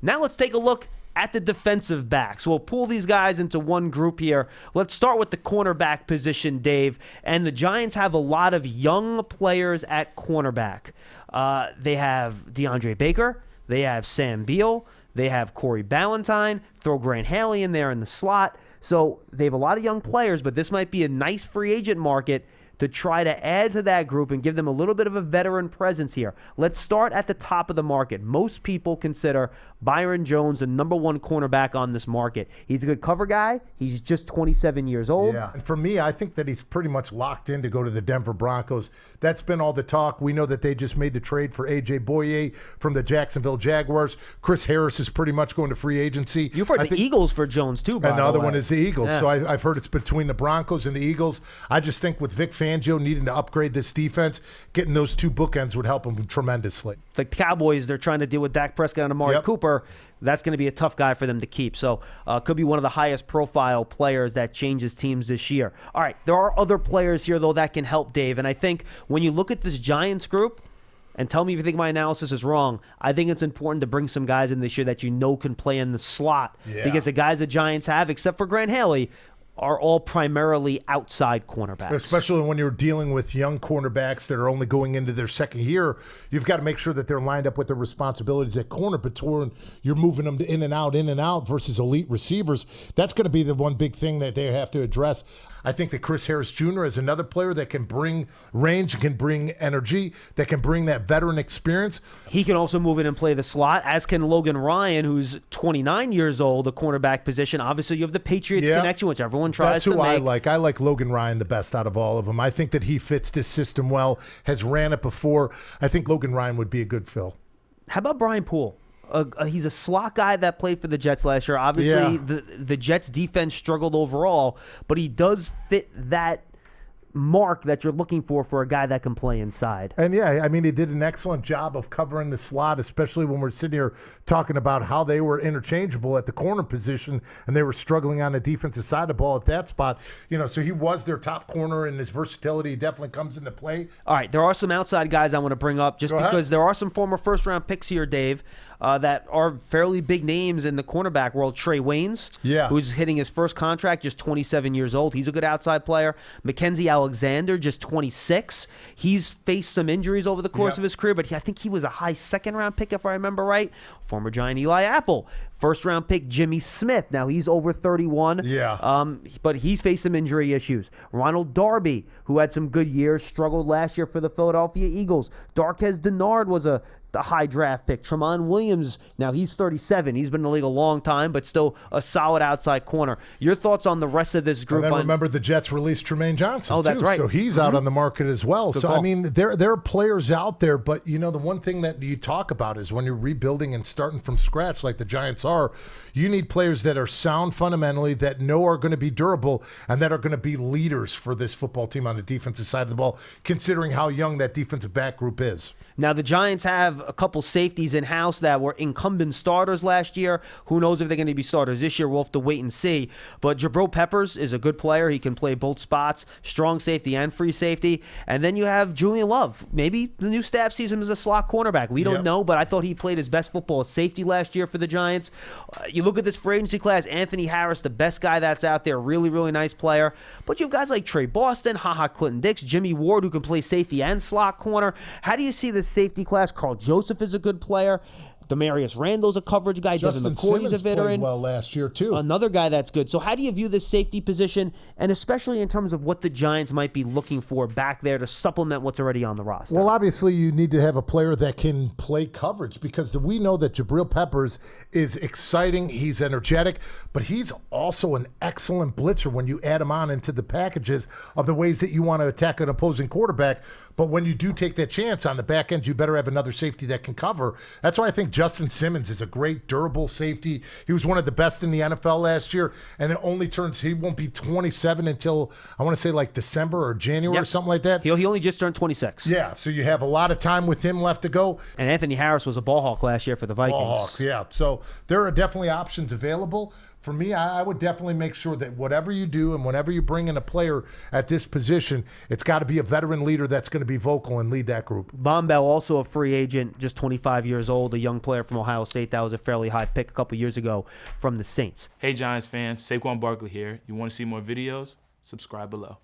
Now let's take a look at the defensive backs. We'll pull these guys into one group here. Let's start with the cornerback position, Dave. And the Giants have a lot of young players at cornerback. They have DeAndre Baker. They have Sam Beal. They have Corey Ballantyne. Throw Grant Haley in there in the slot. So they have a lot of young players, but this might be a nice free agent market to try to add to that group and give them a little bit of a veteran presence here. Let's start at the top of the market. Most people consider Byron Jones the number one cornerback on this market. He's a good cover guy. He's just 27 years old. Yeah, and for me, I think that he's pretty much locked in to go to the Denver Broncos. That's been all the talk. We know that they just made the trade for A.J. Boye from the Jacksonville Jaguars. Chris Harris is pretty much going to free agency. You've heard the Eagles for Jones, too, by the way. Another one is the Eagles. Yeah. So I've heard it's between the Broncos and the Eagles. I just think with Vic Fangio needing to upgrade this defense, getting those two bookends would help him tremendously. The Cowboys, they're trying to deal with Dak Prescott and Amari Cooper. That's going to be a tough guy for them to keep. So could be one of the highest profile players that changes teams this year. All right, there are other players here, though, that can help, Dave. And I think when you look at this Giants group, and tell me if you think my analysis is wrong, I think it's important to bring some guys in this year that you know can play in the slot. Yeah. Because the guys the Giants have, except for Grant Haley, are all primarily outside cornerbacks. Especially when you're dealing with young cornerbacks that are only going into their second year, you've got to make sure that they're lined up with their responsibilities at corner, but you're moving them to in and out versus elite receivers. That's going to be the one big thing that they have to address. I think that Chris Harris Jr. is another player that can bring range, can bring energy, that can bring that veteran experience. He can also move in and play the slot, as can Logan Ryan, who's 29 years old, a cornerback position. Obviously, you have the Patriots connection, which everyone tries to make. That's who I like. I like Logan Ryan the best out of all of them. I think that he fits this system well, has ran it before. I think Logan Ryan would be a good fill. How about Brian Poole? He's a slot guy that played for the Jets last year. Obviously, the Jets' defense struggled overall, but he does fit that mark that you're looking for a guy that can play inside. And I mean, he did an excellent job of covering the slot, especially when we're sitting here talking about how they were interchangeable at the corner position and they were struggling on the defensive side of the ball at that spot. So he was their top corner, and his versatility definitely comes into play. All right, there are some outside guys I want to bring up because there are some former first-round picks here, Dave, that are fairly big names in the cornerback world. Trey Wayne, who's hitting his first contract, just 27 years old. He's a good outside player. Mackenzie Alexander, just 26. He's faced some injuries over the course of his career, but I think he was a high second-round pick, if I remember right. Former Giant Eli Apple. First-round pick Jimmy Smith. Now, he's over 31. But he's faced some injury issues. Ronald Darby, who had some good years, struggled last year for the Philadelphia Eagles. Darquez Dennard was the high draft pick. Ramon Williams, now he's 37. He's been in the league a long time, but still a solid outside corner. Your thoughts on the rest of this group? And then remember the Jets released Tremaine Johnson, too. That's right. So he's out on the market as well. Good call. I mean, there are players out there, but the one thing that you talk about is when you're rebuilding and starting from scratch like the Giants are, you need players that are sound fundamentally, that are going to be durable, and that are going to be leaders for this football team on the defensive side of the ball, considering how young that defensive back group is. Now, the Giants have a couple safeties in-house that were incumbent starters last year. Who knows if they're going to be starters this year? We'll have to wait and see. But Jabril Peppers is a good player. He can play both spots, strong safety and free safety. And then you have Julian Love. Maybe the new staff sees him as a slot cornerback. We don't know, but I thought he played his best football at safety last year for the Giants. You look at this free agency class, Anthony Harris, the best guy that's out there, really, really nice player. But you have guys like Trey Boston, Clinton-Dix, Jimmy Ward, who can play safety and slot corner. How do you see this safety class? Carl Joseph is a good player. Demarius Randall's a coverage guy. Justin Devin McCourty's a veteran. Played well last year, too. Another guy that's good. So how do you view this safety position, and especially in terms of what the Giants might be looking for back there to supplement what's already on the roster? Well, obviously, you need to have a player that can play coverage, because we know that Jabril Peppers is exciting. He's energetic, but he's also an excellent blitzer when you add him on into the packages of the ways that you want to attack an opposing quarterback. But when you do take that chance on the back end, you better have another safety that can cover. That's why I think Justin Simmons is a great, durable safety. He was one of the best in the NFL last year, and he won't be 27 until, I want to say, like December or January or something like that. He only just turned 26. Yeah, so you have a lot of time with him left to go. And Anthony Harris was a ball hawk last year for the Vikings. Ball hawks, yeah. So there are definitely options available. for me, I would definitely make sure that whatever you do and whenever you bring in a player at this position, it's got to be a veteran leader that's going to be vocal and lead that group. Von Bell, also a free agent, just 25 years old, a young player from Ohio State. That was a fairly high pick a couple years ago from the Saints. Hey, Giants fans, Saquon Barkley here. You want to see more videos? Subscribe below.